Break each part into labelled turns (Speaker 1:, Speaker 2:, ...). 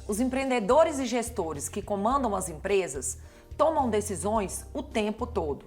Speaker 1: os empreendedores e gestores que comandam as empresas tomam decisões o tempo todo.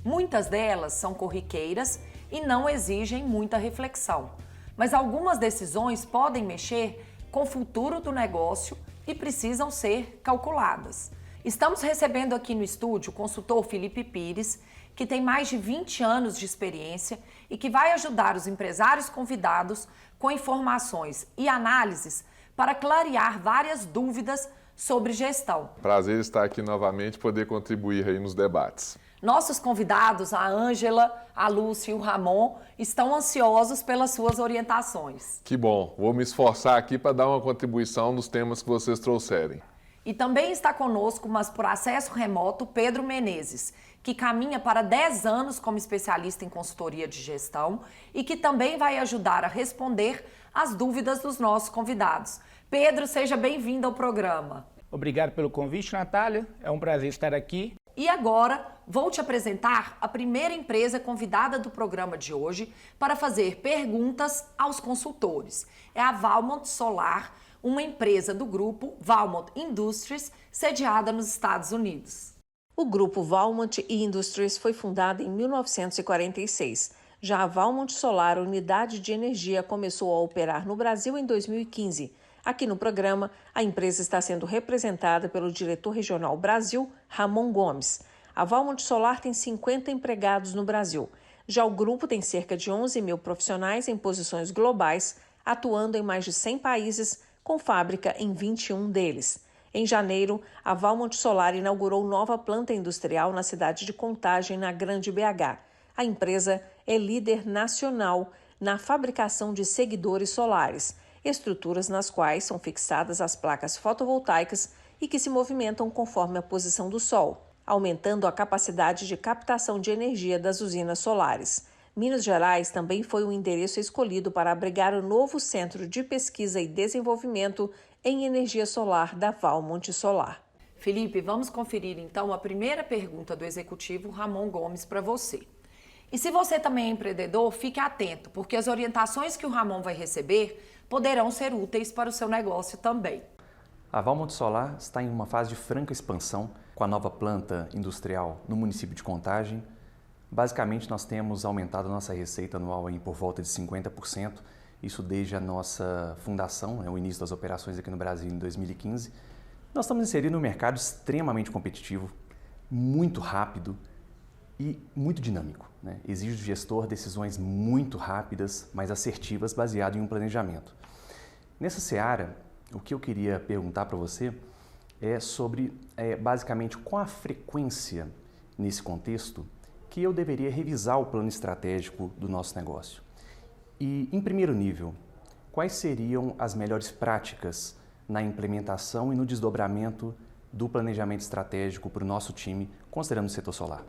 Speaker 1: Muitas delas são corriqueiras e não exigem muita reflexão, mas algumas decisões podem mexer com o futuro do negócio e precisam ser calculadas. Estamos recebendo aqui no estúdio o consultor Felipe Pires, que tem mais de 20 anos de experiência e que vai ajudar os empresários convidados com informações e análises para clarear várias dúvidas sobre gestão.
Speaker 2: Prazer estar aqui novamente, poder contribuir aí nos debates.
Speaker 1: Nossos convidados, a Ângela, a Lúcia e o Ramon, estão ansiosos pelas suas orientações.
Speaker 2: Que bom, vou me esforçar aqui para dar uma contribuição nos temas que vocês trouxerem.
Speaker 1: E também está conosco, mas por acesso remoto, Pedro Menezes, que caminha para 10 anos como especialista em consultoria de gestão e que também vai ajudar a responder as dúvidas dos nossos convidados. Pedro, seja bem-vindo ao programa.
Speaker 3: Obrigado pelo convite, Natália. É um prazer estar aqui.
Speaker 1: E agora, vou te apresentar a primeira empresa convidada do programa de hoje para fazer perguntas aos consultores. É a Valmont Solar, uma empresa do grupo Valmont Industries, sediada nos Estados Unidos. O grupo Valmont Industries foi fundado em 1946. Já a Valmont Solar, unidade de energia, começou a operar no Brasil em 2015. Aqui no programa, a empresa está sendo representada pelo diretor regional Brasil, Ramon Gomes. A Valmont Solar tem 50 empregados no Brasil. Já o grupo tem cerca de 11 mil profissionais em posições globais, atuando em mais de 100 países, com fábrica em 21 deles. Em janeiro, a Valmont Solar inaugurou nova planta industrial na cidade de Contagem, na Grande BH. A empresa é líder nacional na fabricação de seguidores solares, estruturas nas quais são fixadas as placas fotovoltaicas e que se movimentam conforme a posição do sol, aumentando a capacidade de captação de energia das usinas solares. Minas Gerais também foi o endereço escolhido para abrigar o novo Centro de Pesquisa e Desenvolvimento em Energia Solar da Valmont Solar. Felipe, vamos conferir então a primeira pergunta do executivo Ramon Gomes para você. E se você também é empreendedor, fique atento, porque as orientações que o Ramon vai receber poderão ser úteis para o seu negócio também.
Speaker 4: A Valmont Solar está em uma fase de franca expansão com a nova planta industrial no município de Contagem. Basicamente, nós temos aumentado a nossa receita anual por volta de 50%, isso desde a nossa fundação, o início das operações aqui no Brasil em 2015. Nós estamos inseridos num mercado extremamente competitivo, muito rápido e muito dinâmico. Exige do gestor decisões muito rápidas, mas assertivas, baseado em um planejamento. Nessa seara, o que eu queria perguntar para você é sobre, basicamente, qual a frequência nesse contexto que eu deveria revisar o plano estratégico do nosso negócio. E, em primeiro nível, quais seriam as melhores práticas na implementação e no desdobramento do planejamento estratégico para o nosso time, considerando o setor solar?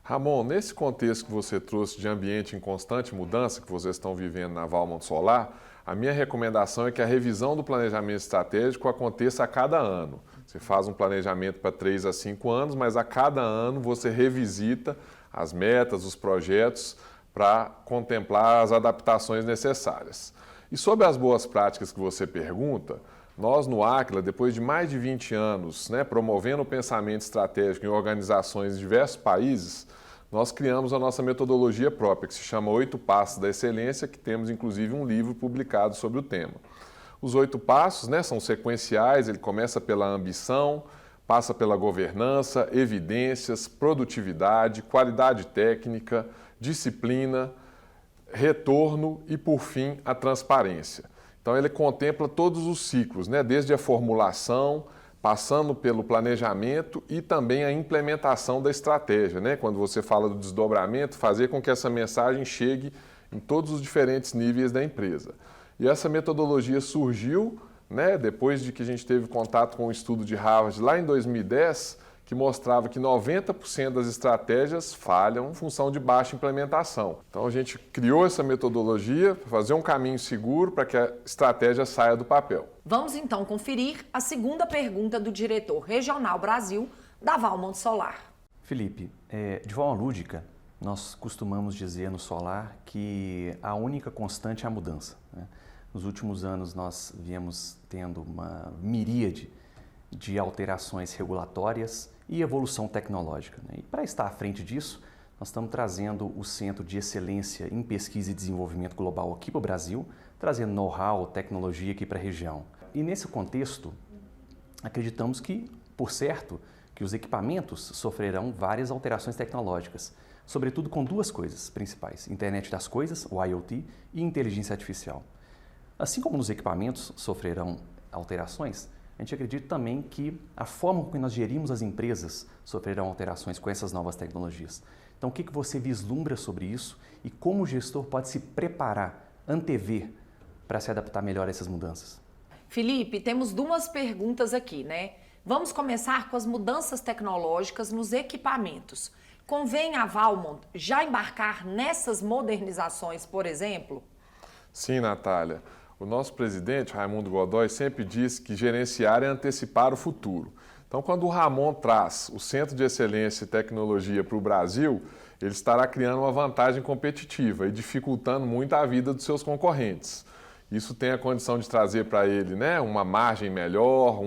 Speaker 2: Ramon, nesse contexto que você trouxe de ambiente em constante mudança que vocês estão vivendo na Valmont Solar, a minha recomendação é que a revisão do planejamento estratégico aconteça a cada ano. Você faz um planejamento para 3 a 5 anos, mas a cada ano você revisita as metas, os projetos, para contemplar as adaptações necessárias. E sobre as boas práticas que você pergunta, nós no Aquila, depois de mais de 20 anos, promovendo o pensamento estratégico em organizações em diversos países, nós criamos a nossa metodologia própria, que se chama 8 Passos da Excelência, que temos inclusive um livro publicado sobre o tema. Os 8 passos são sequenciais, ele começa pela ambição, passa pela governança, evidências, produtividade, qualidade técnica, disciplina, retorno e, por fim, a transparência. Então, ele contempla todos os ciclos, desde a formulação, passando pelo planejamento e também a implementação da estratégia. Quando você fala do desdobramento, fazer com que essa mensagem chegue em todos os diferentes níveis da empresa. E essa metodologia surgiu depois de que a gente teve contato com um estudo de Harvard lá em 2010, que mostrava que 90% das estratégias falham em função de baixa implementação. Então a gente criou essa metodologia para fazer um caminho seguro para que a estratégia saia do papel.
Speaker 1: Vamos então conferir a segunda pergunta do diretor regional Brasil da Valmont Solar.
Speaker 4: Felipe, de forma lúdica, nós costumamos dizer no solar que a única constante é a mudança. Nos últimos anos, nós viemos tendo uma miríade de alterações regulatórias e evolução tecnológica, né? E para estar à frente disso, nós estamos trazendo o Centro de Excelência em Pesquisa e Desenvolvimento Global aqui para o Brasil, trazendo know-how, tecnologia aqui para a região. E nesse contexto, acreditamos que, por certo, que os equipamentos sofrerão várias alterações tecnológicas, sobretudo com duas coisas principais: internet das coisas, o IoT, e inteligência artificial. Assim como nos equipamentos sofrerão alterações, a gente acredita também que a forma como nós gerimos as empresas sofrerão alterações com essas novas tecnologias. Então, o que você vislumbra sobre isso e como o gestor pode se preparar, antever, para se adaptar melhor a essas mudanças?
Speaker 1: Felipe, temos duas perguntas aqui, né? Vamos começar com as mudanças tecnológicas nos equipamentos. Convém a Valmont já embarcar nessas modernizações, por exemplo?
Speaker 2: Sim, Natália. O nosso presidente, Raimundo Godoy, sempre disse que gerenciar é antecipar o futuro. Então, quando o Ramon traz o Centro de Excelência e Tecnologia para o Brasil, ele estará criando uma vantagem competitiva e dificultando muito a vida dos seus concorrentes. Isso tem a condição de trazer para ele, né, uma margem melhor,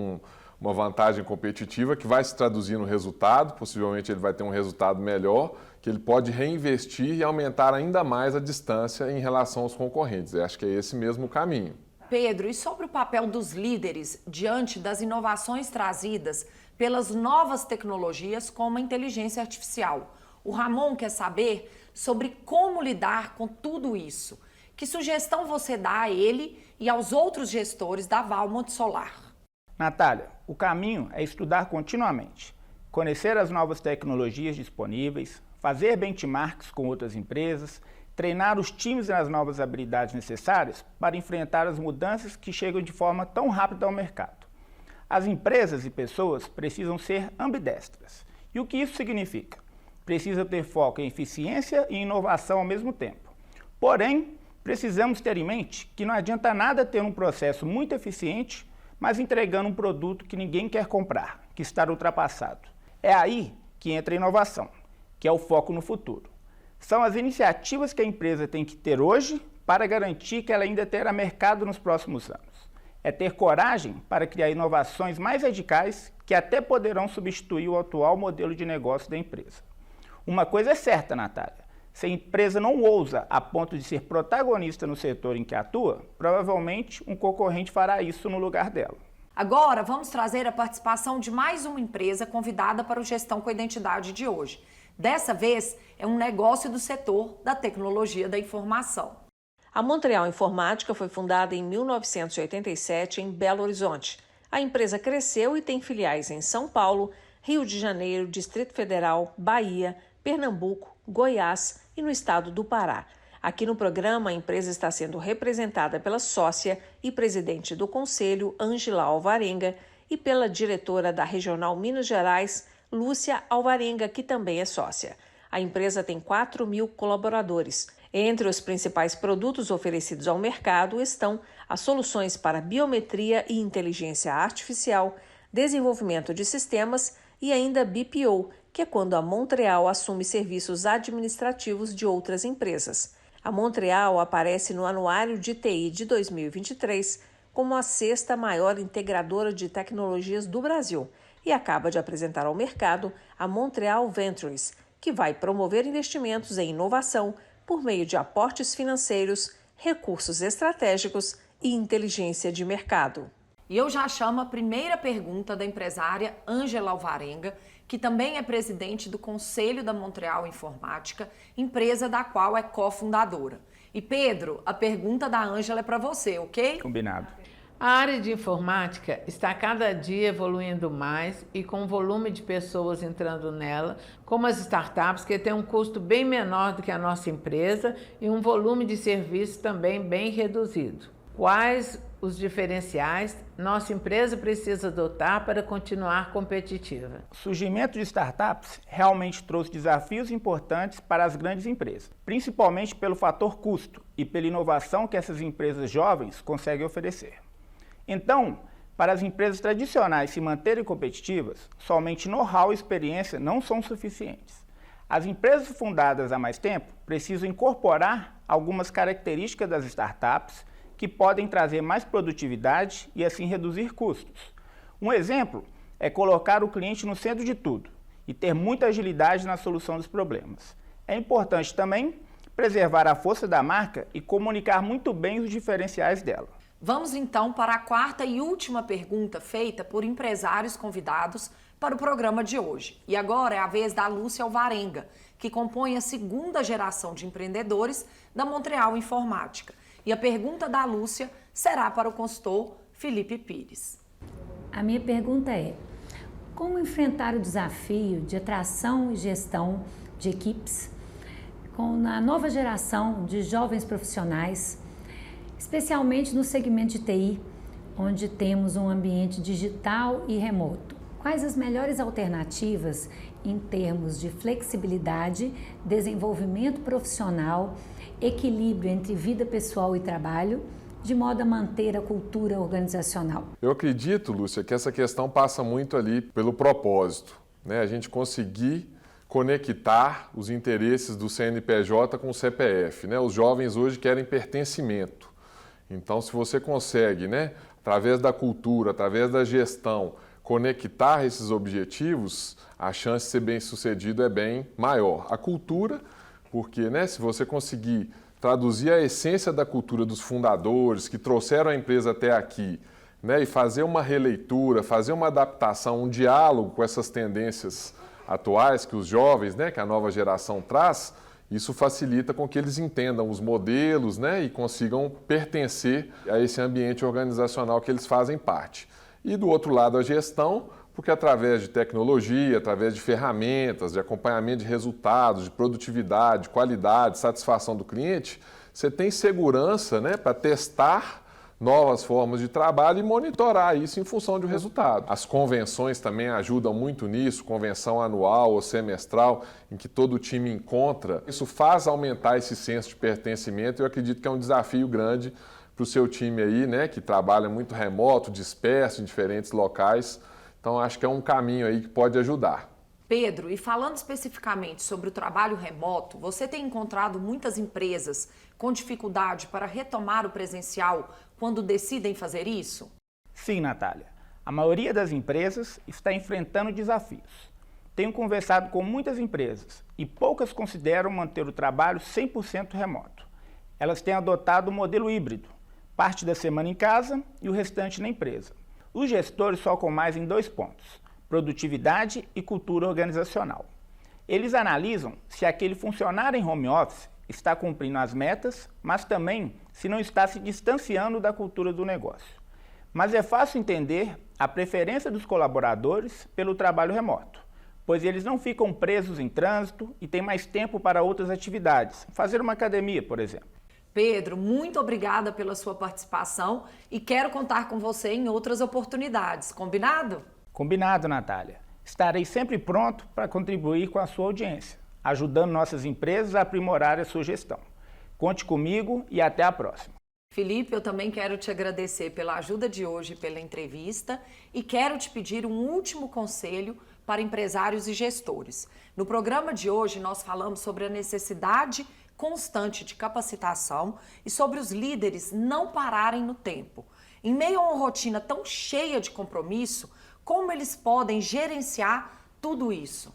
Speaker 2: uma vantagem competitiva que vai se traduzir no resultado. Possivelmente ele vai ter um resultado melhor, que ele pode reinvestir e aumentar ainda mais a distância em relação aos concorrentes. Eu acho que é esse mesmo o caminho.
Speaker 1: Pedro, e sobre o papel dos líderes diante das inovações trazidas pelas novas tecnologias como a inteligência artificial? O Ramon quer saber sobre como lidar com tudo isso. Que sugestão você dá a ele e aos outros gestores da Valmont Solar?
Speaker 3: Natália, o caminho é estudar continuamente, conhecer as novas tecnologias disponíveis, fazer benchmarks com outras empresas, treinar os times nas novas habilidades necessárias para enfrentar as mudanças que chegam de forma tão rápida ao mercado. As empresas e pessoas precisam ser ambidestras. E o que isso significa? Precisam ter foco em eficiência e inovação ao mesmo tempo. Porém, precisamos ter em mente que não adianta nada ter um processo muito eficiente, mas entregando um produto que ninguém quer comprar, que está ultrapassado. É aí que entra a inovação, que é o foco no futuro. São as iniciativas que a empresa tem que ter hoje para garantir que ela ainda terá mercado nos próximos anos. É ter coragem para criar inovações mais radicais que até poderão substituir o atual modelo de negócio da empresa. Uma coisa é certa, Natália: se a empresa não ousa a ponto de ser protagonista no setor em que atua, provavelmente um concorrente fará isso no lugar dela.
Speaker 1: Agora, vamos trazer a participação de mais uma empresa convidada para o Gestão com Identidade de hoje. Dessa vez, é um negócio do setor da tecnologia da informação.
Speaker 5: A Montreal Informática foi fundada em 1987 em Belo Horizonte. A empresa cresceu e tem filiais em São Paulo, Rio de Janeiro, Distrito Federal, Bahia, Pernambuco, Goiás e no estado do Pará. Aqui no programa, a empresa está sendo representada pela sócia e presidente do conselho, Ângela Alvarenga, e pela diretora da Regional Minas Gerais, Lúcia Alvarenga, que também é sócia. A empresa tem 4.000 colaboradores. Entre os principais produtos oferecidos ao mercado estão as soluções para biometria e inteligência artificial, desenvolvimento de sistemas e ainda BPO, que é quando a Montreal assume serviços administrativos de outras empresas. A Montreal aparece no Anuário de TI de 2023 como a 6ª maior integradora de tecnologias do Brasil e acaba de apresentar ao mercado a Montreal Ventures, que vai promover investimentos em inovação por meio de aportes financeiros, recursos estratégicos e inteligência de mercado.
Speaker 1: E eu já chamo a primeira pergunta da empresária Ângela Alvarenga, que também é presidente do Conselho da Montreal Informática, empresa da qual é cofundadora. E Pedro, a pergunta da Ângela é para você, ok?
Speaker 3: Combinado.
Speaker 6: A área de informática está cada dia evoluindo mais e com um volume de pessoas entrando nela, como as startups, que têm um custo bem menor do que a nossa empresa e um volume de serviços também bem reduzido. Quais os diferenciais nossa empresa precisa adotar para continuar competitiva?
Speaker 3: O surgimento de startups realmente trouxe desafios importantes para as grandes empresas, principalmente pelo fator custo e pela inovação que essas empresas jovens conseguem oferecer. Então, para as empresas tradicionais se manterem competitivas, somente know-how e experiência não são suficientes. As empresas fundadas há mais tempo precisam incorporar algumas características das startups que podem trazer mais produtividade e assim reduzir custos. Um exemplo é colocar o cliente no centro de tudo e ter muita agilidade na solução dos problemas. É importante também preservar a força da marca e comunicar muito bem os diferenciais dela.
Speaker 1: Vamos então para a quarta e última pergunta feita por empresários convidados para o programa de hoje. E agora é a vez da Lúcia Alvarenga, que compõe a segunda geração de empreendedores da Montreal Informática. E a pergunta da Lúcia será para o consultor Felipe Pires.
Speaker 7: A minha pergunta é: como enfrentar o desafio de atração e gestão de equipes com a nova geração de jovens profissionais, especialmente no segmento de TI, onde temos um ambiente digital e remoto? Quais as melhores alternativas em termos de flexibilidade, desenvolvimento profissional, equilíbrio entre vida pessoal e trabalho, de modo a manter a cultura organizacional?
Speaker 2: Eu acredito, Lúcia, que essa questão passa muito ali pelo propósito, né? A gente conseguir conectar os interesses do CNPJ com o CPF, né? Os jovens hoje querem pertencimento. Então, se você consegue, né, através da cultura, através da gestão, conectar esses objetivos, a chance de ser bem-sucedido é bem maior. A cultura, porque, né, se você conseguir traduzir a essência da cultura dos fundadores que trouxeram a empresa até aqui, né, e fazer uma releitura, fazer uma adaptação, um diálogo com essas tendências atuais que os jovens, né, que a nova geração traz, isso facilita com que eles entendam os modelos, né, e consigam pertencer a esse ambiente organizacional que eles fazem parte. E do outro lado a gestão, porque através de tecnologia, através de ferramentas, de acompanhamento de resultados, de produtividade, qualidade, satisfação do cliente, você tem segurança, né, para testar novas formas de trabalho e monitorar isso em função do resultado. As convenções também ajudam muito nisso, convenção anual ou semestral, em que todo o time encontra. Isso faz aumentar esse senso de pertencimento e eu acredito que é um desafio grande para o seu time aí, né, que trabalha muito remoto, disperso em diferentes locais. Então, acho que é um caminho aí que pode ajudar.
Speaker 1: Pedro, e falando especificamente sobre o trabalho remoto, você tem encontrado muitas empresas com dificuldade para retomar o presencial quando decidem fazer isso?
Speaker 3: Sim, Natália. A maioria das empresas está enfrentando desafios. Tenho conversado com muitas empresas e poucas consideram manter o trabalho 100% remoto. Elas têm adotado o modelo híbrido, parte da semana em casa e o restante na empresa. Os gestores focam mais em 2 pontos: produtividade e cultura organizacional. Eles analisam se aquele funcionário em home office está cumprindo as metas, mas também se não está se distanciando da cultura do negócio. Mas é fácil entender a preferência dos colaboradores pelo trabalho remoto, pois eles não ficam presos em trânsito e têm mais tempo para outras atividades, fazer uma academia, por exemplo.
Speaker 1: Pedro, muito obrigada pela sua participação e quero contar com você em outras oportunidades. Combinado?
Speaker 3: Combinado, Natália. Estarei sempre pronto para contribuir com a sua audiência, ajudando nossas empresas a aprimorar a sua gestão. Conte comigo e até a próxima.
Speaker 1: Felipe, eu também quero te agradecer pela ajuda de hoje e pela entrevista e quero te pedir um último conselho para empresários e gestores. No programa de hoje nós falamos sobre a necessidade constante de capacitação e sobre os líderes não pararem no tempo. Em meio a uma rotina tão cheia de compromisso, como eles podem gerenciar tudo isso?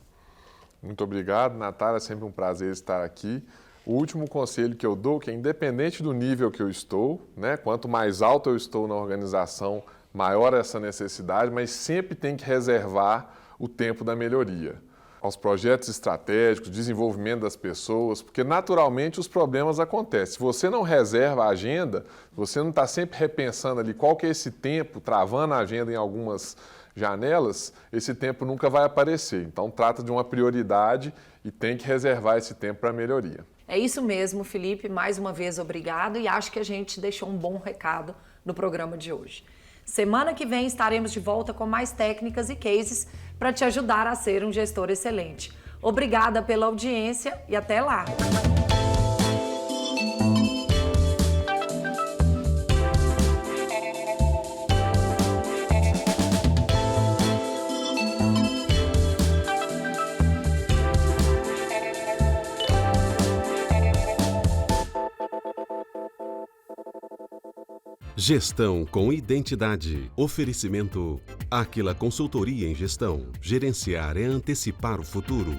Speaker 2: Muito obrigado, Natália, é sempre um prazer estar aqui. O último conselho que eu dou, que é independente do nível que eu estou, né, quanto mais alto eu estou na organização, maior essa necessidade, mas sempre tem que reservar o tempo da melhoria. Aos projetos estratégicos, desenvolvimento das pessoas, porque naturalmente os problemas acontecem. Se você não reserva a agenda, você não está sempre repensando ali qual que é esse tempo, travando a agenda em algumas janelas, esse tempo nunca vai aparecer. Então trata de uma prioridade e tem que reservar esse tempo para a melhoria.
Speaker 1: É isso mesmo, Felipe. Mais uma vez, obrigado e acho que a gente deixou um bom recado no programa de hoje. Semana que vem estaremos de volta com mais técnicas e cases para te ajudar a ser um gestor excelente. Obrigada pela audiência e até lá!
Speaker 8: Gestão com identidade. Oferecimento Aquila Consultoria em Gestão. Gerenciar é antecipar o futuro.